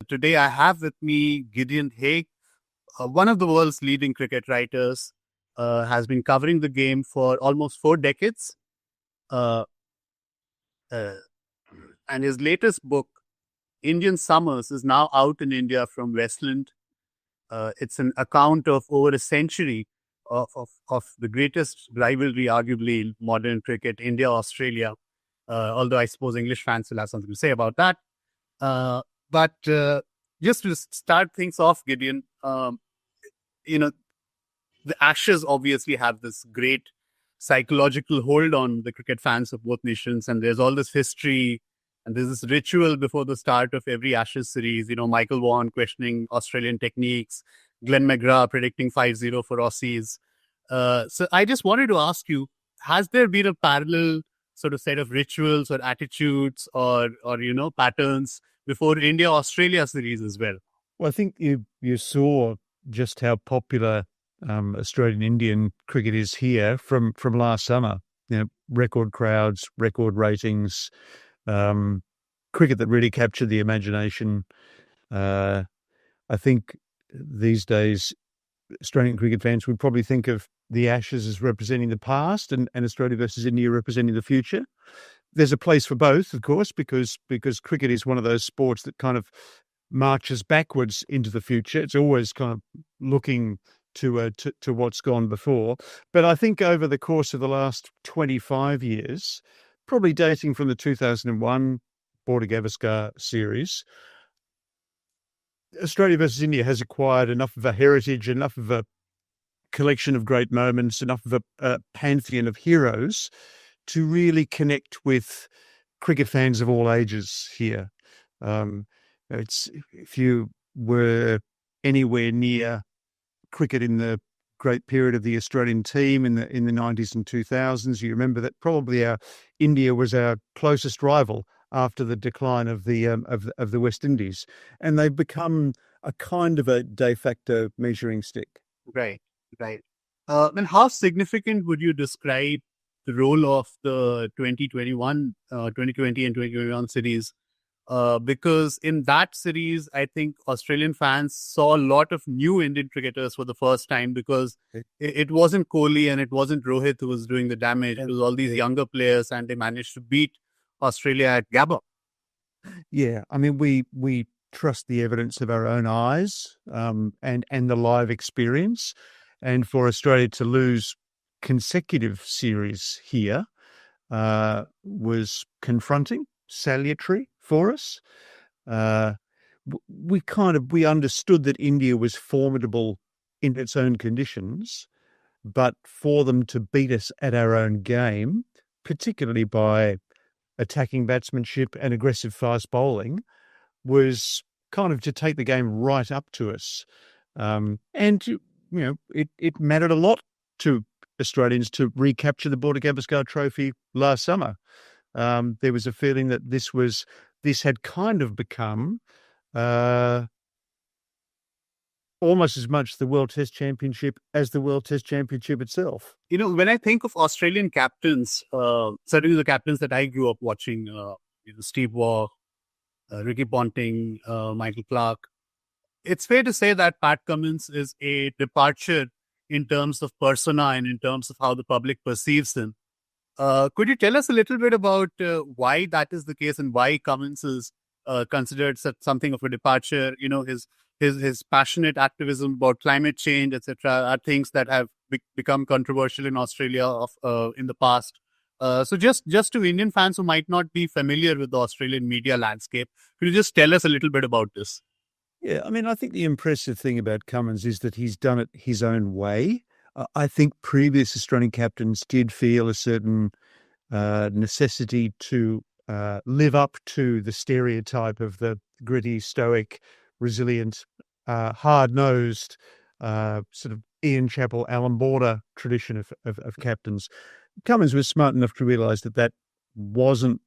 Today I have with me Gideon Haigh, one of the world's leading cricket writers, has been covering the game for almost 4 decades. Uh, uh, and his latest book, Indian Summers, is now out in India from Westland. It's an account of over a century of the greatest rivalry, arguably, in modern cricket, India-Australia. Although I suppose English fans will have something to say about that. But just to start things off, Gideon, you know, the Ashes obviously have this great psychological hold on the cricket fans of both nations. And there's all this history and there's this ritual before the start of every Ashes series. Michael Vaughan questioning Australian techniques, Glenn McGrath predicting 5-0 for Aussies. So I just wanted to ask you, has there been a parallel sort of set of rituals or attitudes or patterns before India-Australia series as well? Well, I think you saw just how popular Australian Indian cricket is here from last summer. Record crowds, record ratings, cricket that really captured the imagination. I think these days Australian cricket fans would probably think of the Ashes as representing the past and Australia versus India representing the future. There's a place for both, of course, because cricket is one of those sports that kind of marches backwards into the future. It's always kind of looking to what's gone before. But I think over the course of the last 25 years, probably dating from the 2001 Border-Gavaskar series, Australia versus India has acquired enough of a heritage, enough of a collection of great moments, enough of a pantheon of heroes to really connect with cricket fans of all ages here. If you were anywhere near cricket in the great period of the Australian team in the 90s and 2000s, you remember that probably India was our closest rival after the decline of the West Indies, and they've become a kind of a de facto measuring stick. Right. And how significant would you describe the role of the 2020 and 2021 series? Because in that series, I think Australian fans saw a lot of new Indian cricketers for the first time, because it wasn't Kohli and it wasn't Rohit who was doing the damage. It was all these younger players, and they managed to beat Australia at Gabba. Yeah, I mean, we trust the evidence of our own eyes and the live experience. And for Australia to lose consecutive series here was confronting, salutary for us. We understood that India was formidable in its own conditions, but for them to beat us at our own game, particularly by attacking batsmanship and aggressive fast bowling, was kind of to take the game right up to us. It mattered a lot to Australians to recapture the Border-Gavaskar trophy last summer. There was a feeling that this had kind of become almost as much the World Test Championship as the World Test Championship itself. When I think of Australian captains, certainly the captains that I grew up watching, Steve Waugh, Ricky Ponting, Michael Clarke, it's fair to say that Pat Cummins is a departure in terms of persona and in terms of how the public perceives him. Could you tell us a little bit about why that is the case and why Cummins is considered something of a departure? His passionate activism about climate change, etc., are things that have become controversial in Australia in the past. So just to Indian fans who might not be familiar with the Australian media landscape, could you just tell us a little bit about this? Yeah, I mean, I think the impressive thing about Cummins is that he's done it his own way. I think previous Australian captains did feel a certain necessity to live up to the stereotype of the gritty, stoic, resilient, hard-nosed, sort of Ian Chappell, Alan Border tradition of captains. Cummins was smart enough to realise that wasn't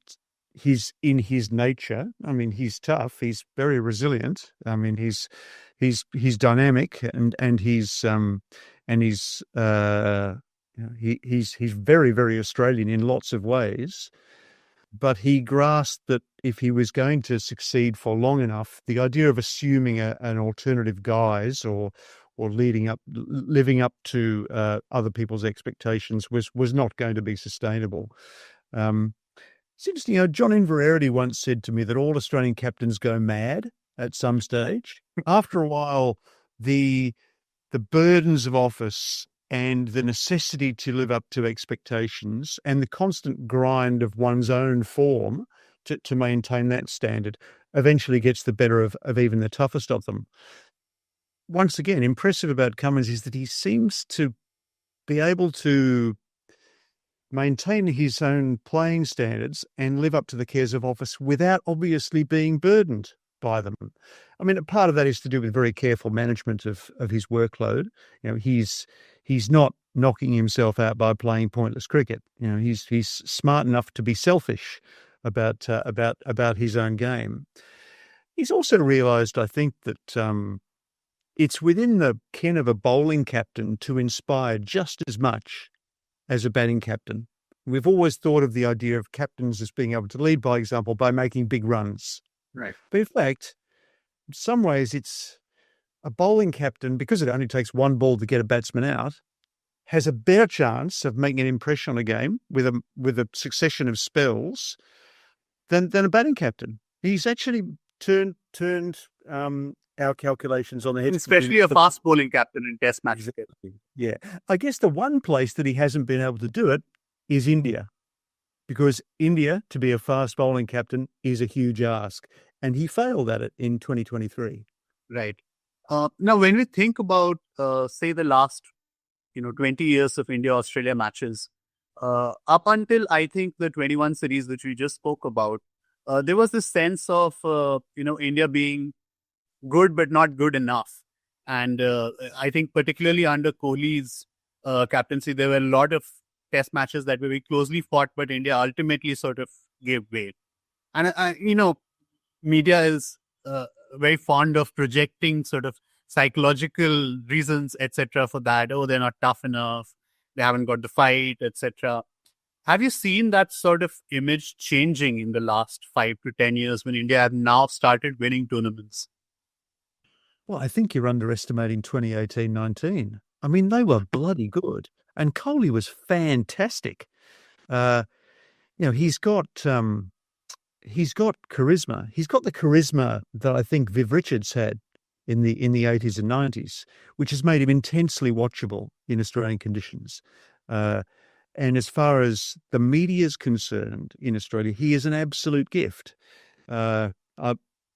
in his nature. I mean, he's tough. He's very resilient. I mean, he's dynamic and he's very, very Australian in lots of ways. but he grasped that if he was going to succeed for long enough, the idea of assuming an alternative guise or living up to other people's expectations was not going to be sustainable. It's interesting, John Inverarity once said to me that all Australian captains go mad at some stage. After a while, the burdens of office and the necessity to live up to expectations and the constant grind of one's own form to maintain that standard eventually gets the better of even the toughest of them. Once again, impressive about Cummins is that he seems to be able to maintain his own playing standards and live up to the cares of office without obviously being burdened by them. I mean, a part of that is to do with very careful management of his workload. He's not knocking himself out by playing pointless cricket. He's smart enough to be selfish about his own game. He's also realised, I think, that it's within the ken of a bowling captain to inspire just as much as a batting captain. We've always thought of the idea of captains as being able to lead by example by making big runs. Right. But in fact, in some ways, it's a bowling captain, because it only takes one ball to get a batsman out, has a better chance of making an impression on a game with a succession of spells than a batting captain. He's actually turned our calculations on the head. Especially a fast bowling captain in test matches. Exactly. Yeah. I guess the one place that he hasn't been able to do it is India, because India, to be a fast bowling captain, is a huge ask. And he failed at it in 2023. Right. Now, when we think about, say, the last, 20 years of India-Australia matches, up until, I think, the 21 series, which we just spoke about, there was this sense of, India being good but not good enough. And I think particularly under Kohli's captaincy, there were a lot of test matches that were very closely fought, but India ultimately sort of gave way. And, media is very fond of projecting sort of psychological reasons, etc. for that. Oh, they're not tough enough. They haven't got the fight, etc. Have you seen that sort of image changing in the last 5 to 10 years when India have now started winning tournaments? Well, I think you're underestimating 2018-19. I mean, they were bloody good. And Kohli was fantastic. He's got charisma. He's got the charisma that I think Viv Richards had in the 80s and 90s, which has made him intensely watchable in Australian conditions. And as far as the media is concerned in Australia, he is an absolute gift.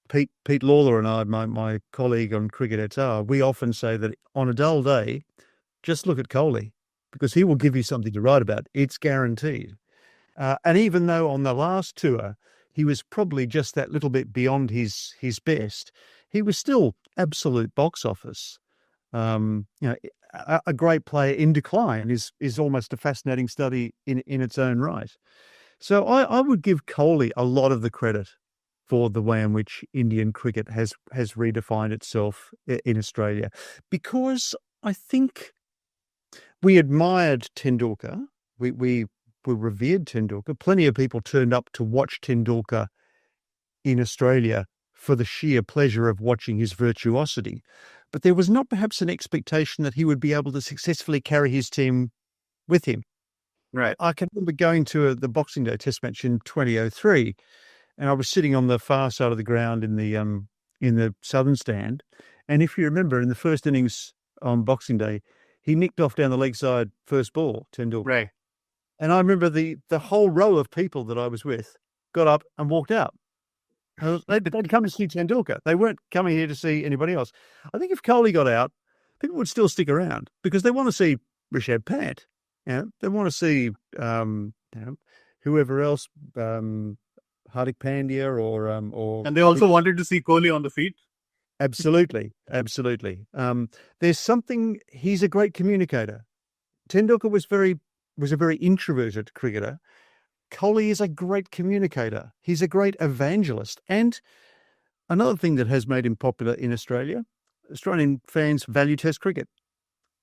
Pete Lawler and I, my colleague on Cricket Etar, we often say that on a dull day, just look at Kohli, because he will give you something to write about. It's guaranteed. And even though on the last tour, he was probably just that little bit beyond his best, he was still absolute box office. A great player in decline is almost a fascinating study in its own right. So I would give Kohli a lot of the credit for the way in which Indian cricket has redefined itself in Australia, because I think we admired Tendulkar. We revered Tendulkar. Plenty of people turned up to watch Tendulkar in Australia for the sheer pleasure of watching his virtuosity. But there was not perhaps an expectation that he would be able to successfully carry his team with him. Right. I can remember going to the Boxing Day Test match in 2003, and I was sitting on the far side of the ground in the southern stand. And if you remember, in the first innings on Boxing Day, he nicked off down the leg side first ball, Tendulkar. Right. And I remember the whole row of people that I was with got up and walked out. They'd come to see Tendulkar. They weren't coming here to see anybody else. I think if Kohli got out, people would still stick around because they want to see Reshaped Pant. They want to see whoever else, Hardik Pandya or. And they also wanted to see Kohli on the feet. Absolutely. There's something. He's a great communicator. Tendulkar was a very introverted cricketer. Kohli is a great communicator. He's a great evangelist. And another thing that has made him popular in Australia, Australian fans value Test cricket.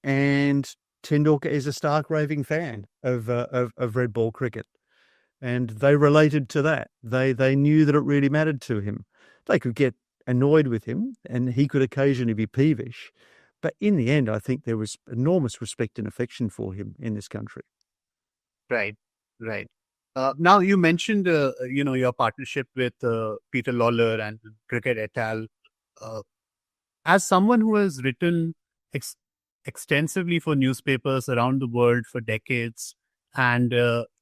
And Tendulkar is a stark raving fan of red ball cricket. and they related to that. They knew that it really mattered to him. They could get annoyed with him, and he could occasionally be peevish. But in the end, I think there was enormous respect and affection for him in this country. Right, right. Now you mentioned, your partnership with Peter Lawler and Cricket et al. Uh, as someone who has written ex- extensively for newspapers around the world for decades, and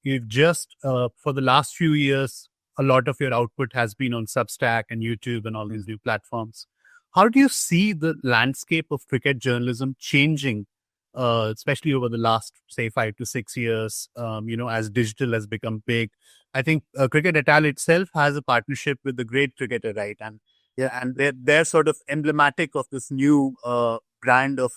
you've just, for the last few years, a lot of your output has been on Substack and YouTube and all these new platforms. How do you see the landscape of cricket journalism changing, especially over the last, say, 5 to 6 years, as digital has become big? I think Cricket et al. Itself has a partnership with the great cricketer, right? And yeah, and they're sort of emblematic of this new brand of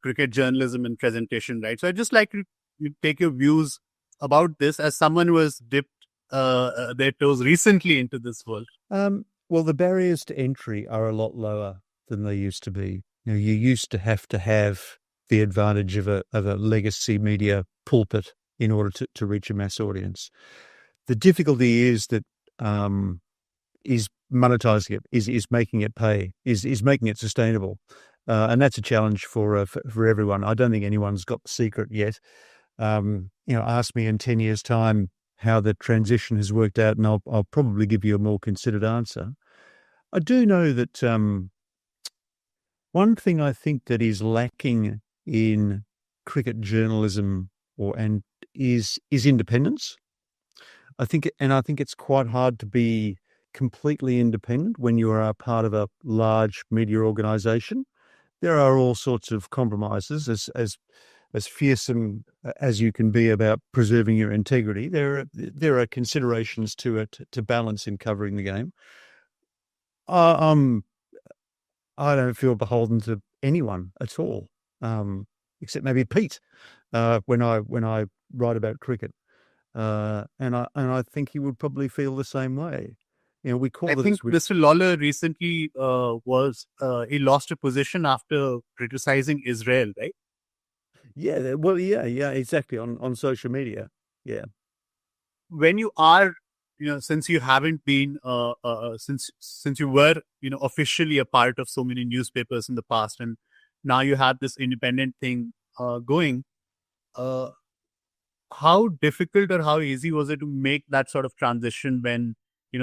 cricket journalism and presentation, right? So I'd just like to you take your views about this as someone who has dipped their toes recently into this world. Well, the barriers to entry are a lot lower than they used to be. You used to have the advantage of a legacy media pulpit in order to reach a mass audience. The difficulty is that is monetizing it, is making it pay, is making it sustainable, and that's a challenge for everyone. I don't think anyone's got the secret yet. Ask me in 10 years' time how the transition has worked out, and I'll probably give you a more considered answer. I do know that one thing I think that is lacking in cricket journalism is independence. I think it's quite hard to be completely independent when you are a part of a large media organisation. There are all sorts of compromises, as fearsome as you can be about preserving your integrity. There are considerations to balance in covering the game. I don't feel beholden to anyone at all, except maybe Pete when I write about cricket, and I think he would probably feel the same way. We call I it. think Mr. Lawler recently he lost a position after criticizing Israel, right? Yeah, well, yeah, exactly, on social media. Yeah. When you are, since you haven't been, since you were, officially a part of so many newspapers in the past, and now you have this independent thing going, how difficult or how easy was it to make that sort of transition when,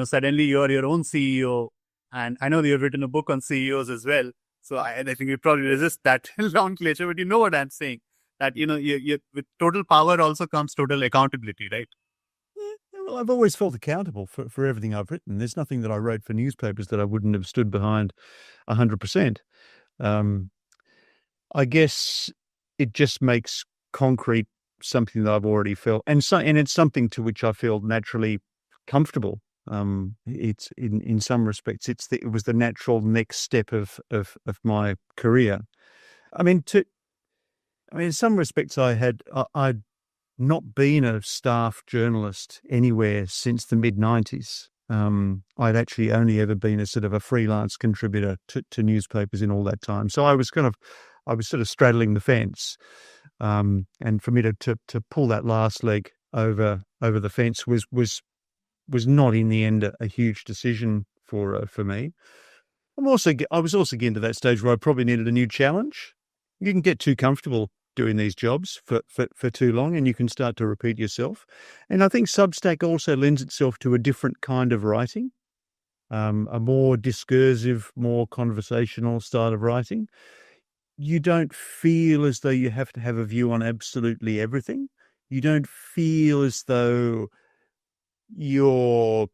suddenly you're your own CEO? And I know that you've written a book on CEOs as well. So I think you probably resist that nomenclature, but you know what I'm saying. That, you with total power also comes total accountability, right? Well, I've always felt accountable for everything I've written. There's nothing that I wrote for newspapers that I wouldn't have stood behind 100%. I guess it just makes concrete something that I've already felt, and it's something to which I feel naturally comfortable. It's in some respects, it was the natural next step of my career. I mean, in some respects, I'd not been a staff journalist anywhere since the mid-90s. I'd actually only ever been a sort of a freelance contributor to newspapers in all that time. So I was sort of straddling the fence. And for me to pull that last leg over the fence was not in the end a huge decision for me. I was also getting to that stage where I probably needed a new challenge. You can get too comfortable doing these jobs for too long, and you can start to repeat yourself. And I think Substack also lends itself to a different kind of writing, a more discursive, more conversational style of writing. You don't feel as though you have to have a view on absolutely everything. You don't feel as though your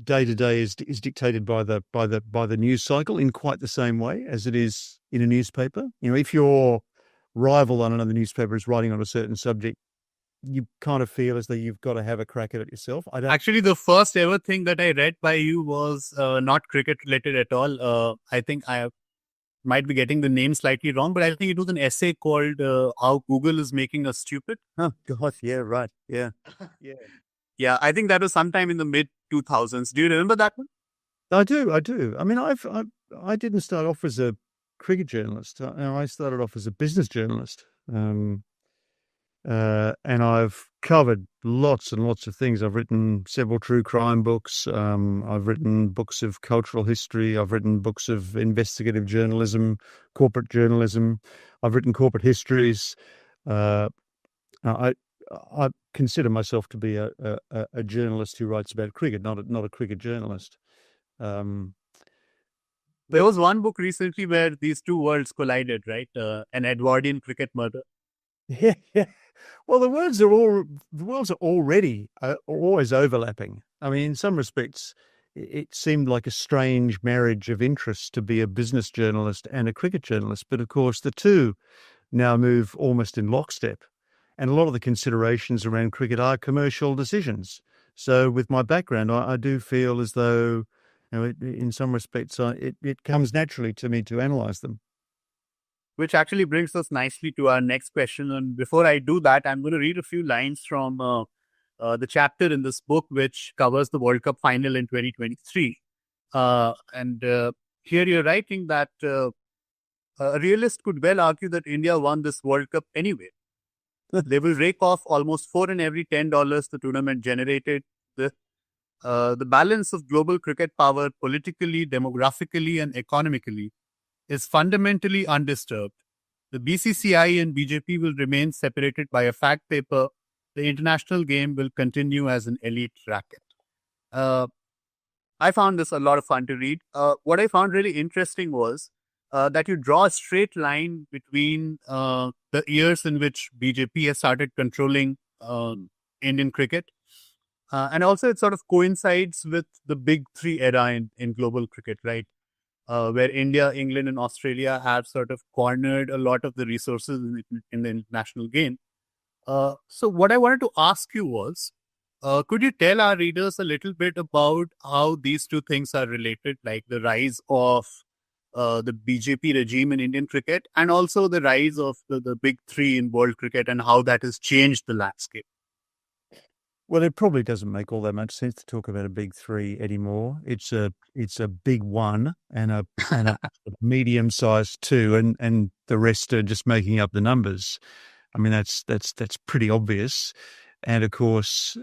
day-to-day is dictated by the news cycle in quite the same way as it is in a newspaper. If your rival on another newspaper is writing on a certain subject, you kind of feel as though you've got to have a crack at it yourself. Actually, the first ever thing that I read by you was not cricket related at all. I think I might be getting the name slightly wrong, but I think it was an essay called How Google is Making Us Stupid. Oh, God, yeah, right. Yeah. Yeah. Yeah, I think that was sometime in the mid 2000s. Do you remember that one? I do. I mean, I didn't start off as a cricket journalist. I started off as a business journalist. and I've covered lots and lots of things. I've written several true crime books. I've written books of cultural history. I've written books of investigative journalism, corporate journalism. I've written corporate histories. Uh, I I consider myself to be a journalist who writes about cricket, not a cricket journalist. Um, There was one book recently where these two worlds collided, right? An Edwardian cricket murder. yeah, yeah. Well, the worlds are already always overlapping. I mean, in some respects, it seemed like a strange marriage of interests to be a business journalist and a cricket journalist. But of course, the two now move almost in lockstep. And a lot of the considerations around cricket are commercial decisions. So with my background, I do feel as though, in some respects, it comes naturally to me to analyse them. Which actually brings us nicely to our next question. And before I do that, I'm going to read a few lines from the chapter in this book, which covers the World Cup final in 2023. And here you're writing that a realist could well argue that India won this World Cup anyway. They will rake off almost 4 in every $10 the tournament generated. The balance of global cricket power politically, demographically, and economically is fundamentally undisturbed. The BCCI and BJP will remain separated by a fact paper. The international game will continue as an elite racket. I found this a lot of fun to read. What I found really interesting was that you draw a straight line between the years in which BJP has started controlling Indian cricket. And also it sort of coincides with the big three era in global cricket, right? Where India, England, and Australia have sort of cornered a lot of the resources in the international game. So what I wanted to ask you was, could you tell our readers a little bit about how these two things are related, like the rise of the BJP regime in Indian cricket and also the rise of the big three in world cricket and how that has changed the landscape? Well, it probably doesn't make all that much sense to talk about a big three anymore. It's a big one and a medium sized two, and the rest are just making up the numbers. I mean, that's pretty obvious. And of course,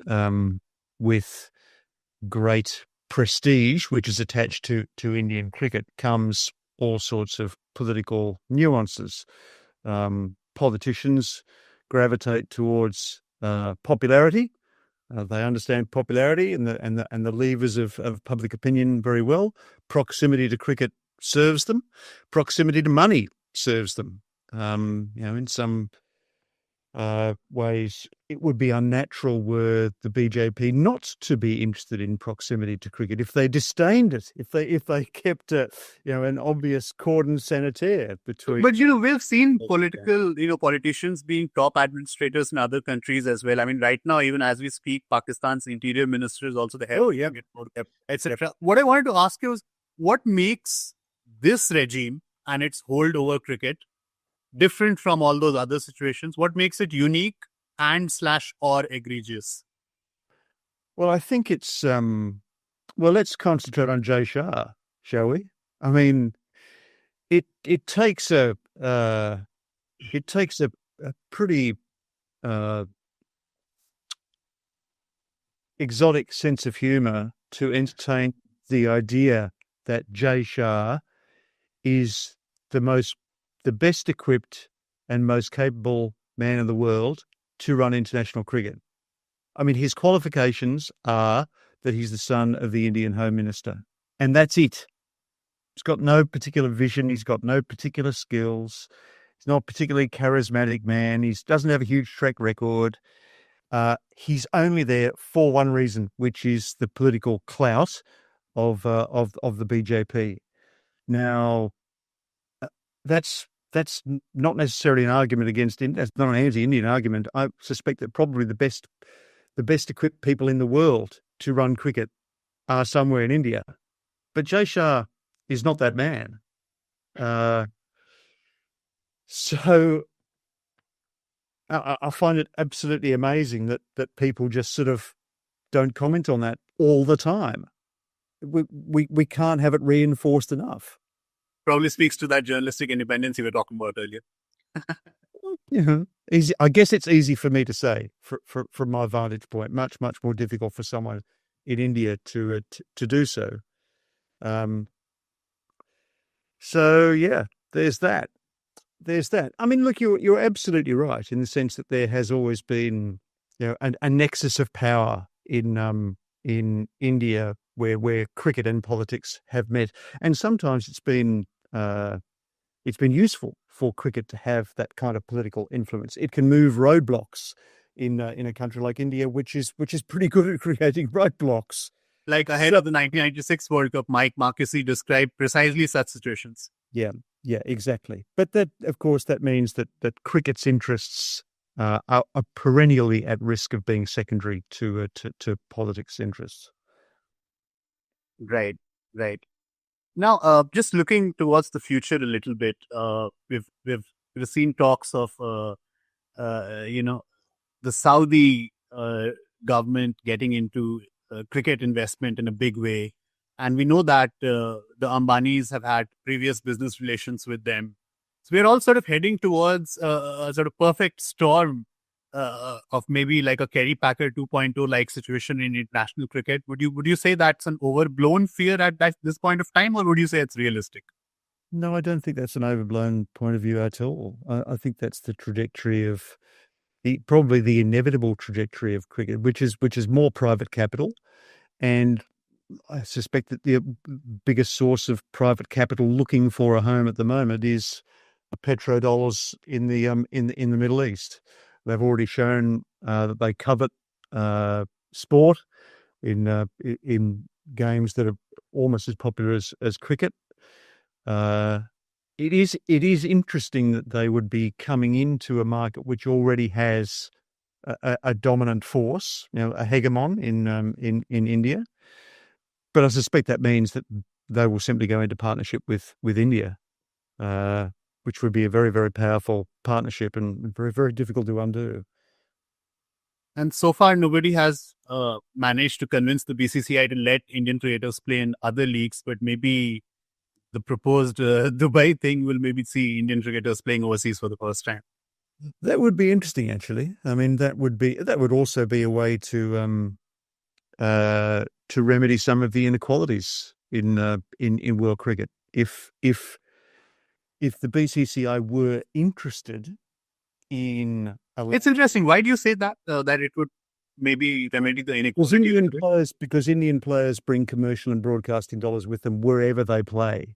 with great prestige, which is attached to Indian cricket, comes all sorts of political nuances. Politicians gravitate towards popularity. They understand popularity and the levers of public opinion very well. Proximity to cricket serves them. Proximity to money serves them. In some ways, it would be unnatural were the BJP not to be interested in proximity to cricket. If they disdained it, if they kept an obvious cordon sanitaire between. But we've seen politicians being top administrators in other countries as well. I mean, right now, even as we speak, Pakistan's interior minister is also the head, etc. What I wanted to ask you is, what makes this regime and its hold over cricket different from all those other situations? What makes it unique and / or egregious? Well, I think it's let's concentrate on Jay Shah, shall we? I mean, it takes a pretty exotic sense of humor to entertain the idea that Jay Shah is the best equipped and most capable man in the world to run international cricket. I mean, his qualifications are that he's the son of the Indian Home Minister, and that's it. He's got no particular vision. He's got no particular skills. He's not a particularly charismatic man. He doesn't have a huge track record. He's only there for one reason, which is the political clout of the BJP. Now, that's not necessarily an argument against India. That's not an anti-Indian argument. I suspect that probably the best equipped people in the world to run cricket are somewhere in India. But Jay Shah is not that man. So I find it absolutely amazing that people just sort of don't comment on that all the time. We can't have it reinforced enough. Probably speaks to that journalistic independence you were talking about earlier. Easy. I guess it's easy for me to say from my vantage point. Much more difficult for someone in India to do so. So yeah, there's that. There's that. I mean, look, you're absolutely right in the sense that there has always been, a nexus of power in India where cricket and politics have met, and sometimes it's been useful for cricket to have that kind of political influence. It can move roadblocks in a country like India, which is pretty good at creating roadblocks. Like ahead of the 1996 World Cup, Mike Marquesi described precisely such situations. Yeah, exactly. But that, of course, that means that cricket's interests are perennially at risk of being secondary to politics interests. Right, right. Now, just looking towards the future a little bit, we've seen talks of the Saudi government getting into cricket investment in a big way. And we know that the Ambanis have had previous business relations with them. So we're all sort of heading towards a sort of perfect storm of maybe like a Kerry Packer 2.0 like situation in international cricket. Would you say that's an overblown fear at this point of time, or would you say it's realistic? No, I don't think that's an overblown point of view at all. I think that's the trajectory of probably the inevitable trajectory of cricket, which is more private capital. And I suspect that the biggest source of private capital looking for a home at the moment is petrodollars in the Middle East. They've already shown that they covet sport in games that are almost as popular as cricket. It is interesting that they would be coming into a market which already has a dominant force, a hegemon in India. But I suspect that means that they will simply go into partnership with India, which would be a very, very powerful partnership and very, very difficult to undo. And so far, nobody has managed to convince the BCCI to let Indian creators play in other leagues, but maybe the proposed Dubai thing will maybe see Indian cricketers playing overseas for the first time. That would be interesting, actually. I mean, that would also be a way to remedy some of the inequalities in world cricket. If the BCCI were interested in, it's interesting. Why do you say that? That it would maybe remedy the inequalities? Because Indian players bring commercial and broadcasting dollars with them wherever they play.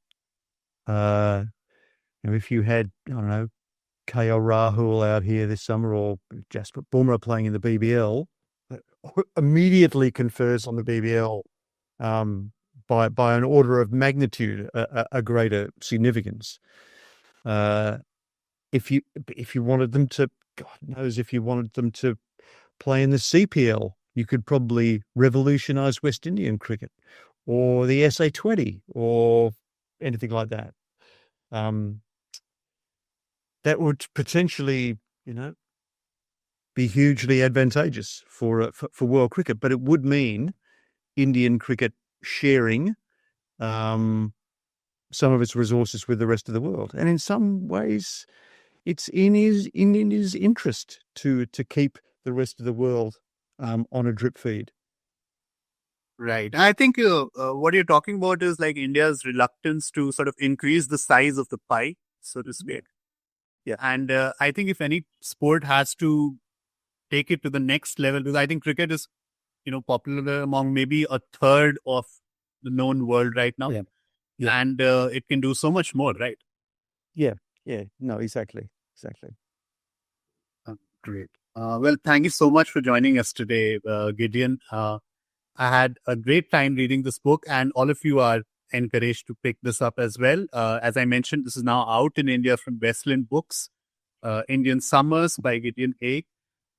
If you had, I don't know, KL Rahul out here this summer or Jasper Bumrah playing in the BBL, immediately confers on the BBL by an order of magnitude a greater significance. If you wanted them to, God knows, if you wanted them to play in the CPL, you could probably revolutionize West Indian cricket or the SA20 or anything like that. That would potentially, be hugely advantageous for world cricket, but it would mean Indian cricket sharing some of its resources with the rest of the world, and in some ways, it's in India's interest to keep the rest of the world on a drip feed. Right. I think what you're talking about is like India's reluctance to sort of increase the size of the pie, so to speak. Yeah. And I think if any sport has to take it to the next level, because I think cricket is, popular among maybe a third of the known world right now. Yeah. And it can do so much more, right? Yeah. No, exactly. Great. Well, thank you so much for joining us today, Gideon. I had a great time reading this book, and all of you are encouraged to pick this up as well. As I mentioned, this is now out in India from Westland Books, Indian Summers by Gideon Haigh.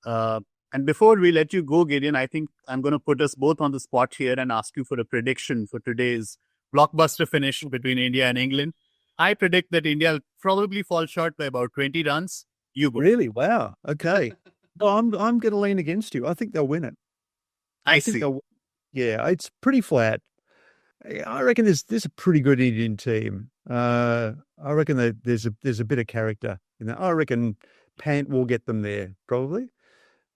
And before we let you go, Gideon, I think I'm going to put us both on the spot here and ask you for a prediction for today's blockbuster finish between India and England. I predict that India will probably fall short by about 20 runs. You go. Really? Wow. Okay. I'm going to lean against you. I think they'll win it. I see. Yeah, it's pretty flat. I reckon there's a pretty good Indian team. I reckon that there's a bit of character in that. I reckon pant will get them there, probably.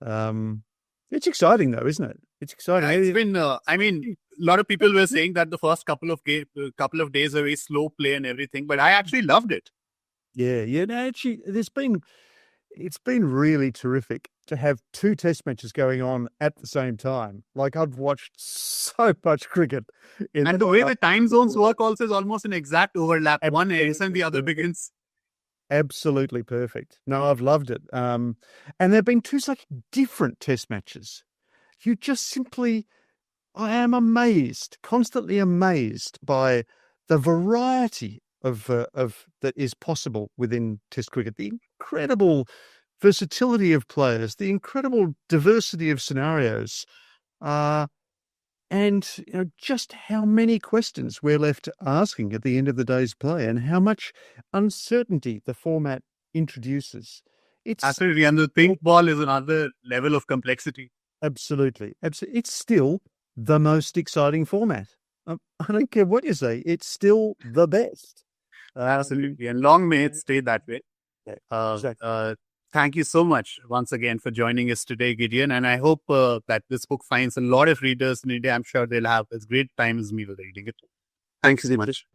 It's exciting, though, isn't it? It's exciting. It's been, I mean, a lot of people were saying that the first couple of days are very slow play and everything, but I actually loved it. Yeah. No, actually, it's been really terrific to have two test matches going on at the same time. Like, I've watched so much cricket. And the way the time zones work also is almost an exact overlap. One ends and the other begins. Absolutely perfect. No, I've loved it. And there have been two such different test matches. You just simply, I am amazed, constantly amazed by the variety of that is possible within Test cricket. The incredible versatility of players, the incredible diversity of scenarios, and just how many questions we're left asking at the end of the day's play, and how much uncertainty the format introduces. Absolutely, and the pink ball is another level of complexity. Absolutely. It's still the most exciting format. I don't care what you say. It's still the best. Absolutely, and long may it stay that way. Exactly. Thank you so much once again for joining us today, Gideon. And I hope that this book finds a lot of readers in India. I'm sure they'll have as great time as me with reading it. Thank you so much.